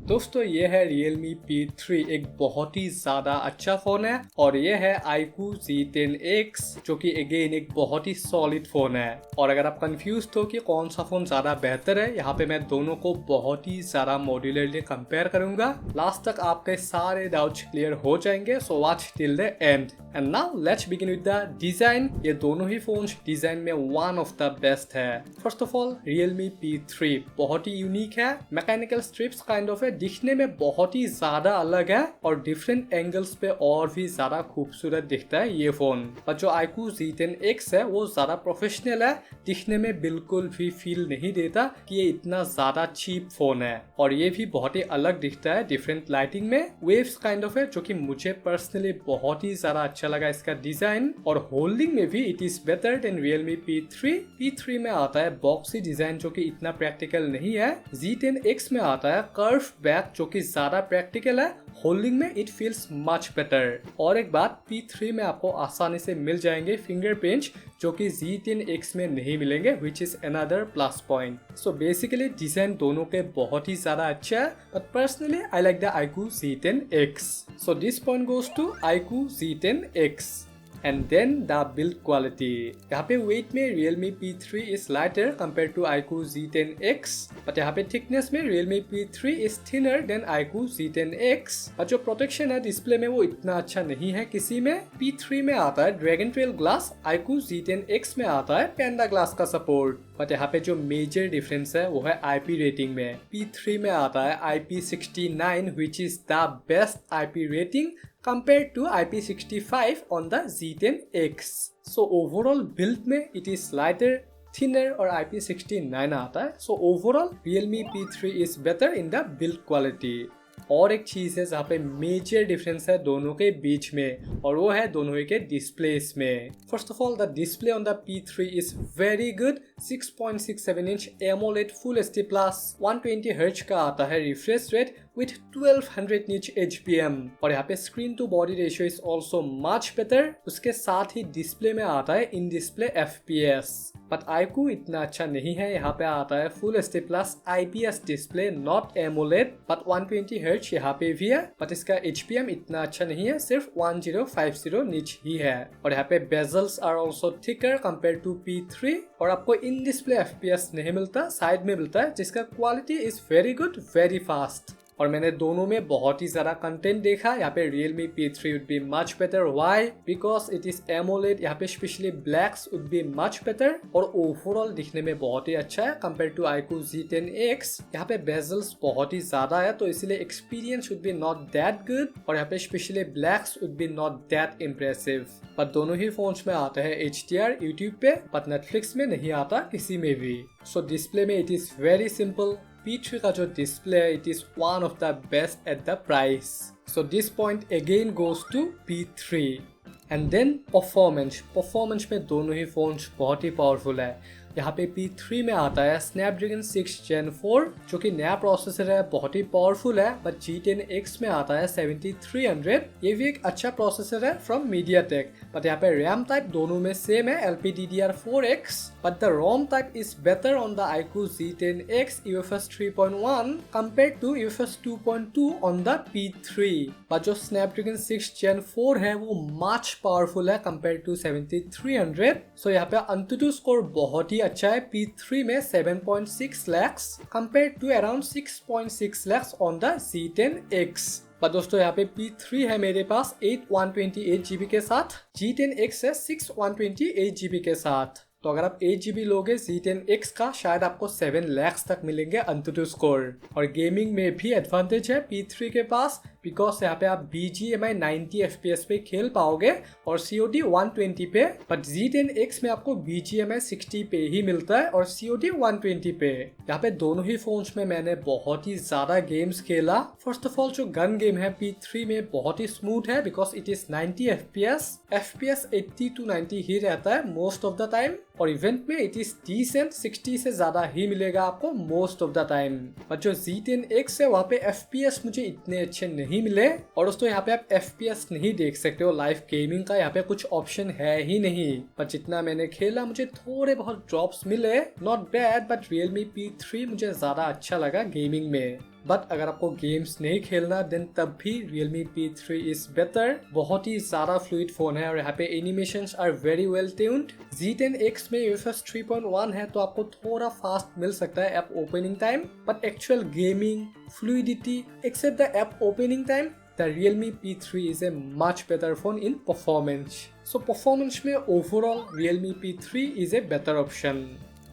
दोस्तों ये है Realme P3, एक बहुत ही ज्यादा अच्छा फोन है और ये है iQOO Z10X जो कि अगेन एक बहुत ही सॉलिड फोन है। और अगर आप कंफ्यूज हो कि कौन सा फोन ज्यादा बेहतर है, यहाँ पे मैं दोनों को बहुत ही ज्यादा मॉड्यूलरली कंपेयर करूंगा। लास्ट तक आपके सारे डाउट्स क्लियर हो जाएंगे, so watch till the end. And now let's begin with the design. ये दोनों ही फोन डिजाइन में वन ऑफ द बेस्ट है। First of all Realme P3 बहुत ही यूनिक है, मैकेनिकल स्ट्रिप्स काइंड ऑफ है, दिखने में बहुत ही ज्यादा अलग है और डिफरेंट एंगल्स पे और भी ज्यादा खूबसूरत दिखता है ये फोन। और जो iQOO Z10X है वो ज्यादा प्रोफेशनल है, दिखने में बिल्कुल भी फील नहीं देता कि ये इतना ज्यादा चीप फोन है। और ये भी बहुत ही अलग दिखता है डिफरेंट लाइटिंग में, वेव्स काइंड ऑफ है, जो कि मुझे पर्सनली बहुत ही ज्यादा अच्छा लगा इसका डिजाइन। और होल्डिंग में भी it is better than Realme P3 में आता है बॉक्सी डिजाइन जो कि इतना प्रैक्टिकल नहीं है। Z10X में आता है कर्व बैक जो कि ज्यादा प्रैक्टिकल है, होल्डिंग में इट फील्स मच बेटर। और एक बात, P3 में आपको आसानी से मिल जाएंगे फिंगर पिंच जो कि Z10X में नहीं मिलेंगे, which is another plus point. So basically design दोनों के बहुत ही ज्यादा अच्छा है, but personally I like the iQOO Z10X। So this point goes to iQOO Z10X। And then the build quality. यहाँ पे वेट में Realme P3 is lighter compare to iQOO Z10X, but यहाँ पे थिकनेस में Realme P3 is thinner than iQOO Z10X। और जो protection है display में वो इतना अच्छा नहीं है किसी में। P3 में आता है dragon trail glass, iQOO Z10X में आता है पैंडा ग्लास का सपोर्ट। बट यहाँ पे जो मेजर डिफरेंस है वो है IP रेटिंग में। P3 में आता है IP69 which is the best IP rating compared to IP65 on the Z10X. So overall build में it is lighter, thinner और IP69 आता है। So overall Realme P3 is better in the build quality. और एक चीज है जहाँ पे मेजर डिफरेंस है दोनों के बीच में, और वो है दोनों के डिस्प्लेस में। First of all the display on the P3 is very good, 6.67 inch AMOLED Full HD Plus 120 Hz का आता है refresh rate with 1200 nits HPM। और यहाँ पे screen to body ratio is also much better. उसके साथ ही डिस्प्ले में आता है in display FPS, but iQOO इतना अच्छा नहीं है। यहाँ पे आता है Full HD Plus IPS display, not AMOLED, but 120 Hz यहाँ पे भी है, बट इसका HPM इतना अच्छा नहीं है, सिर्फ 1050 निच ही है। और यहाँ पे bezels are also thicker compare to P3, और आपको इन डिस्प्ले FPS नहीं मिलता, साइड में मिलता है, जिसका quality is very good, very fast. और मैंने दोनों में बहुत ही ज्यादा कंटेंट देखा। यहाँ पे Realme P3 would be much better. Why? Because it is AMOLED। यहाँ पे specially blacks would be much better और ओवरऑल दिखने में बहुत ही अच्छा है कंपेयर टू iQOO Z10X। यहाँ पे बेजल्स बहुत ही ज्यादा है, तो इसलिए experience would be not that good, और यहाँ पे specially blacks would be not that impressive। पर दोनों ही फोन्स में आता है HDR YouTube पे, पर Netflix में नहीं आता किसी में भी। सो डिस्प्ले में it is very simple. P3 का जो डिस्प्ले है it is one of the best at the price. So this point again goes to P3। And then performance में दोनों ही फोन्स बहुत ही पावरफुल है। यहाँ पे P3 में आता है Snapdragon 6 Gen 4 जो कि नया प्रोसेसर है, बहुत ही पावरफुल है, बट G10X में आता है 7300। ये भी एक अच्छा प्रोसेसर है फ्रॉम MediaTek, बट यहाँ पे रैम टाइप दोनों में सेम है LPDDR4X, but the ROM type is better on the iQOO Z10X UFS 3.1 compared to UFS 2.2 on the P3। But जो Snapdragon 6 Gen 4 है वो मच पावरफुल है कंपेयर टू 7300। सो यहाँ पे AnTuTu स्कोर बहुत ही अच्छा है। P3 में 7.6 lakhs compared to around 6.6 lakhs on the Z10X। पर दोस्तों यहाँ पे P3 है मेरे पास 8 128GB के साथ, G10X है 6 128GB के साथ। तो अगर आप 8GB लोगे Z10X का, शायद आपको 7 lakhs तक मिलेंगे AnTuTu स्कोर। और गेमिंग में भी एडवांटेज है P3 के पास, बिकॉज यहाँ पे आप BGMI 90 FPS पे खेल पाओगे और COD 120 पे, बट Z10X में आपको BGMI 60 पे ही मिलता है और COD 120 पे। यहाँ पे दोनों ही फोन्स में मैंने बहुत ही ज्यादा गेम्स खेला। फर्स्ट ऑफ ऑल जो गन गेम है P3 में बहुत ही स्मूथ है, because it is 90 FPS 80 to 90 ही रहता है मोस्ट ऑफ द टाइम, और इवेंट में इट इज डिसेंट, 60 से ज्यादा ही मिलेगा आपको most of the time. But जो Z10X है वहाँ पे FPS मुझे इतने अच्छे नहीं मिले, और दोस्तों यहाँ पे आप FPS नहीं देख सकते हो, लाइव गेमिंग का यहाँ पे कुछ ऑप्शन है ही नहीं। पर जितना मैंने खेला मुझे थोड़े बहुत ड्रॉप्स मिले, not bad, but Realme P3 मुझे ज्यादा अच्छा लगा गेमिंग में। बट अगर आपको गेम्स नहीं खेलना देन तब भी Realme P3 इज बेटर। बहुत ही ज़्यादा फ्लूइड फोन है और यहाँ पे animations are very well tuned. Z10X में UFS 3.1 है तो आपको थोड़ा फास्ट मिल सकता है app opening time, but actual gaming fluidity except the app opening time the Realme P3 is a much better phone in performance. So performance में overall Realme P3 is a better option.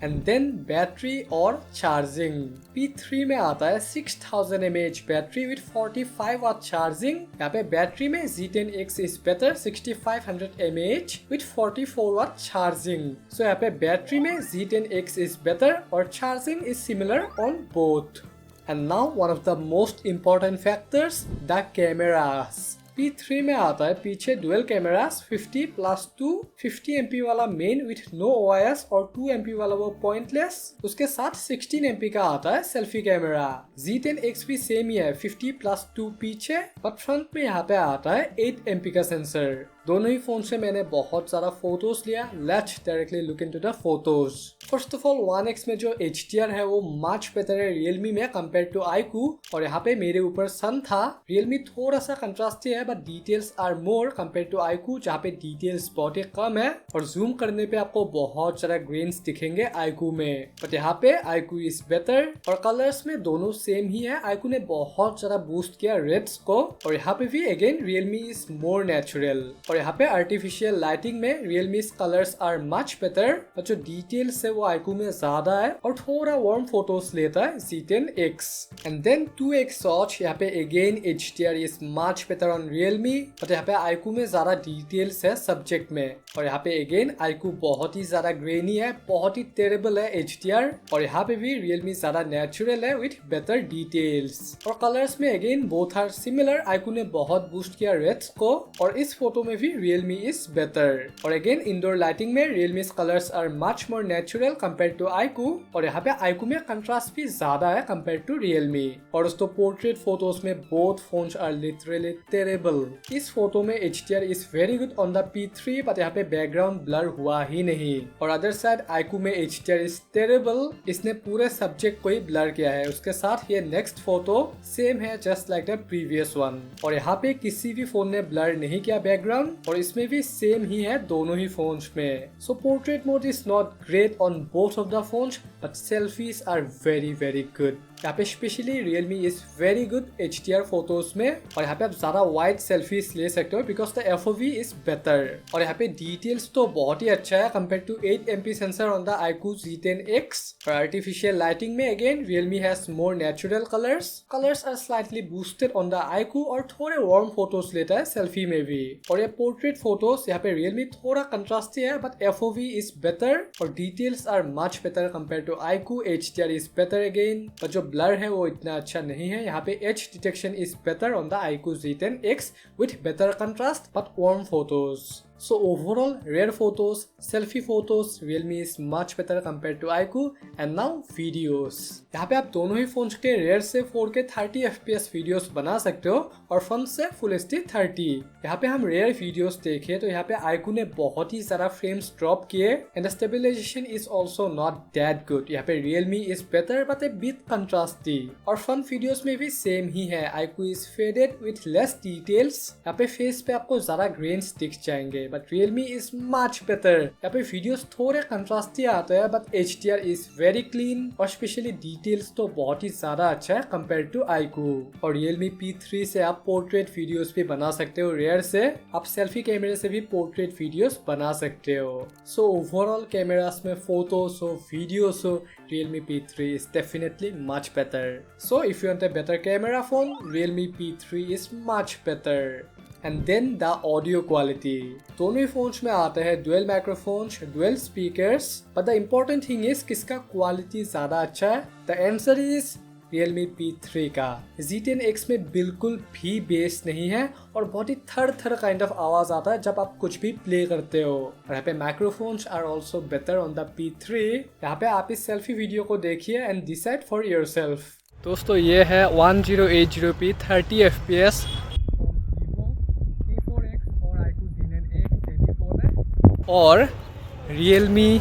And then battery और charging. P3 में आता है 6000 mAh battery with 45 watt charging. यहाँ पे battery में Z10X is better 6500 mAh with 44 watt charging. So यहाँ पे बैटरी में Z10X is better और charging is similar on both. And now one of the most important factors, the cameras. P3 में आता है पीछे डुअल कैमरास 50+2 50 MP वाला main with no OIS और 2 MP वाला वो पॉइंटलेस, उसके साथ 16 MP का आता है सेल्फी कैमरा। Z10X भी सेम ही है 50+2 पीछे, बट फ्रंट में यहाँ पे आता है 8 MP का सेंसर। दोनों ही फोन से मैंने बहुत सारा फोटोज लिया। Let's directly look into the photos. First of all 1X में जो HDR है वो मच बेटर है Realme में कंपेयर टू iQOO, और यहाँ पे मेरे ऊपर सन था। Realme थोड़ा सा कंट्रास्टी है but details are more compare to iQOO, जहाँ पे डिटेल्स बहुत ही कम है और जूम करने पे आपको बहुत सारा ग्रेन्स दिखेंगे iQOO में, बट यहाँ पे iQOO इज बेटर। और कलर्स में दोनों सेम ही है। iQOO ने बहुत सारा बूस्ट किया रेड्स को, और यहाँ पे भी again Realme is more natural. और यहाँ पे आर्टिफिशियल लाइटिंग में Realme's colours are much better, और जो डिटेल्स है वो iQOO में ज्यादा है और थोड़ा वार्म फोटोज लेता है Z10X। And then 2X notch, यहाँ पे again HDR is much better on Realme, but यहाँ पे iQOO में ज्यादा डिटेल्स है सब्जेक्ट में, और यहाँ पे अगेन iQOO बहुत ही ज्यादा ग्रेनी है, बहुत ही टेरेबल है HDR, और यहाँ पे भी Realme ज्यादा नेचुरल है विथ बेटर डिटेल्स। और कलर्स में again both are similar. iQOO ने बहुत बूस्ट किया रेड्स को, और इस फोटो में भी Realme is better। और अगेन इंडोर लाइटिंग में Realme's colors are much more natural compared to iQOO, और यहाँ पे iQOO में कंट्रास्ट भी ज्यादा है compared to Realme। और दोस्तों पोर्ट्रेट फोटोज में both phones are literally terrible। इस फोटो में HDR is very good on the P3, but यहाँ पे बैकग्राउंड ब्लर हुआ ही नहीं। और अदर साइड iQOO में HDR is terrible, इसने पूरे सब्जेक्ट को ही ब्लर किया है। उसके साथ ये नेक्स्ट फोटो सेम है just like the previous one, और यहाँ पे किसी भी फोन ने ब्लर नहीं किया बैकग्राउंड, और इसमें भी सेम ही है दोनों ही फोन्स में। So portrait mode is not great on both of the phones, but selfies are very very good. यहाँ पे specially Realme is very good HDR photos में, और यहाँ पे आप ज्यादा वाइड सेल्फीज ले सकते हो because the FOV is better. और यहाँ पे डिटेल्स तो बहुत ही अच्छा है compare to 8 MP sensor on the iQOO Z10X। और आर्टिफिशियल लाइटिंग में again Realme has more natural colours are slightly boosted on the iQOO, और थोड़े वार्म फोटोज लेता है सेल्फी में भी। और ये पोर्ट्रेट फोटोज यहाँ पे Realme थोड़ा कंट्रास्टी है बट FOV इज बेटर, और details are much better compare to iQOO। HDR is better again, पर जो ब्लर है वो इतना अच्छा नहीं है। यहाँ पे as detection is better on the iQOO Z10X with better contrast but warm photos. So overall, rare photos, selfie photos, Realme is much better compared to iQOO. And now videos. यहाँ पे आप दोनों ही फोन्स के रेयर से 4K 30 FPS videos बना सकते हो और फ्रंट से फुल HD 30। यहाँ पे हम रेयर वीडियोस देखें तो यहाँ पे iQOO ने बहुत ही सारा फ्रेम्स ड्रॉप किए, and the stabilisation is also not that good. यहाँ पे Realme is better but a bit contrasty. और फ्रंट वीडियोस में भी सेम ही है, iQOO is faded with less details. यहाँ पे फेस पे आपको ज्यादा ग्रेन्स दिख जाएंगे, बट Realme is much better। यहाँ पे वीडियोस थोड़े कंट्रास्टी आते हैं but HDR is very clean, और स्पेशली डिटेल्स तो बहुत ही ज्यादा अच्छा है कंपेयर टू iQOO। और Realme P3 से आप पोर्ट्रेट वीडियोस भी बना सकते हो, रेयर से आप सेल्फी कैमरे से भी पोर्ट्रेट वीडियोस बना सकते हो। सो ओवरऑल कैमरास में फोटोस हो वीडियोस हो, Realme P3 is definitely much better. So if you want a better camera phone, Realme P3 is much better. And then the audio quality. दोनों ही phones में आते हैं dual microphones, dual speakers, but the important thing is किसका quality ज्यादा अच्छा है? The answer is Realme P3 का। Z10X में बिल्कुल भी बेस नहीं है और बहुत ही थर काइंड ऑफ आवाज आता है जब आप कुछ भी प्ले करते हो। और यहाँ पे microphones are also better on the P3। यहाँ पे आप इस सेल्फी वीडियो को देखिए एंड डिसाइड फॉर योरसेल्फ। दोस्तों ये है 1080p 30 FPS और Realme।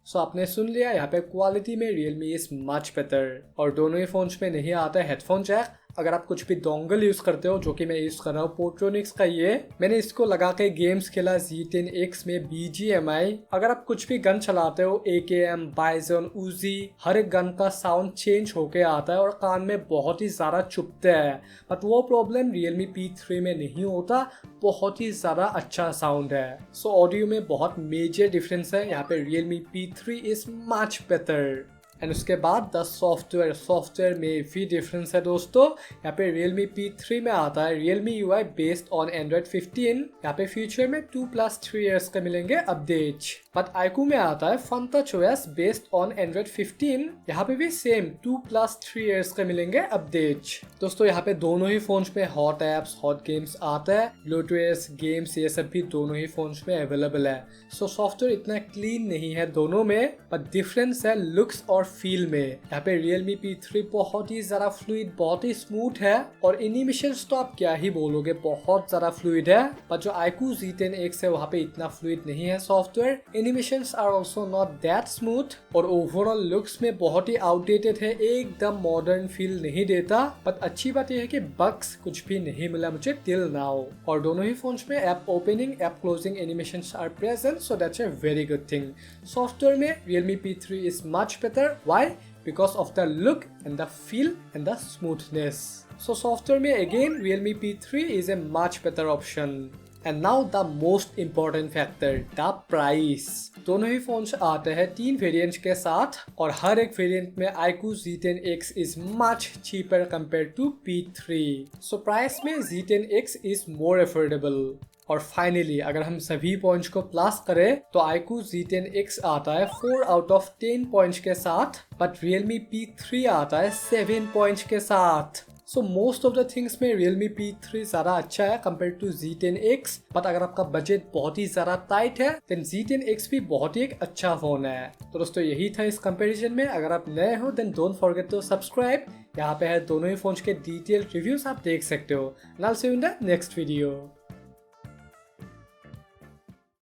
सो आपने सुन लिया, यहाँ पे क्वालिटी में Realme इज मच बेटर। और दोनों ही फोन्स में नहीं आता है हेडफोन जैक। अगर आप कुछ भी डोंगल यूज करते हो, जो कि मैं यूज कर रहा हूँ पोर्ट्रोनिक्स का ये, मैंने इसको लगा के गेम्स खेला Z10X में BGMI। अगर आप कुछ भी गन चलाते हो, AKM, बाइजन, उजी, हर एक गन का साउंड चेंज होके आता है और कान में बहुत ही ज्यादा चुभते हैं। बट वो प्रॉब्लम Realme P3 में नहीं होता, बहुत ही ज्यादा अच्छा साउंड है। सो ऑडियो में बहुत मेजर डिफरेंस है, यहाँ पे Realme P3 is much better. And उसके बाद द सॉफ्टवेयर में भी डिफरेंस है दोस्तों। यहाँ पे Realme P3 में आता है Realme UI based on Android 15। यहाँ पे फ्यूचर में 2+3 इयर्स के मिलेंगे अपडेट्स। बट iQOO में आता है FunTouchOS बेस्ड ऑन Android 15। यहाँ पे भी सेम 2+3 इयर्स के मिलेंगे अपडेट्स। दोस्तों यहाँ पे दोनों ही फोन्स में हॉट एप्स, हॉट गेम्स आता है। ब्लूटूथ गेम्स ये सब भी दोनों ही फोन्स में अवेलेबल है। सो सॉफ्टवेयर इतना क्लीन नहीं है दोनों में, बट डिफरेंस है लुक्स और फील में। यहाँ पे Realme P3 बहुत ही ज्यादा फ्लूइड, बहुत ही स्मूथ है। और एनिमेशंस तो आप क्या ही बोलोगे, बहुत ज्यादा फ्लूइड है। पर जो iQOO Z10X है वहाँ पे इतना फ्लूइड नहीं है software. Animations are also not that smooth. और ओवरऑल लुक्स में बहुत ही आउटडेटेड है, एकदम मॉडर्न फील नहीं देता। बट अच्छी बात यह है कि बग्स कुछ भी नहीं मिला मुझे टिल नाउ। और दोनों ही फोन्स में app opening, app closing animations are present, so that's a very good thing. Software में Realme P3 is much better. Why? Because of the look and the feel and the smoothness. So software में again Realme P3 is a much better option. And now the most important factor, the price. दोनों ही phones आते हैं 3 variants के साथ और हर एक variant में iQOO Z10X is much cheaper compared to P3. So price में Z10X is more affordable. और फाइनली अगर हम सभी पॉइंट्स को प्लस करें तो iQOO Z10X आता है 4 आउट ऑफ 10 पॉइंट्स के साथ, बट Realme P3 आता है 7 पॉइंट्स के साथ। So most of the things में Realme P3 ज़्यादा अच्छा है कंपेयर टू Z10X। बट अगर आपका बजट बहुत ही ज़्यादा टाइट है देन Z10X भी बहुत ही एक अच्छा फोन है। तो दोस्तों यही था इस कंपैरिजन में। अगर आप नए हो then don't forget to subscribe. यहाँ पे है दोनों ही फोन्स के डिटेल रिव्यूज, आप देख सकते हो। Now see you in the next video.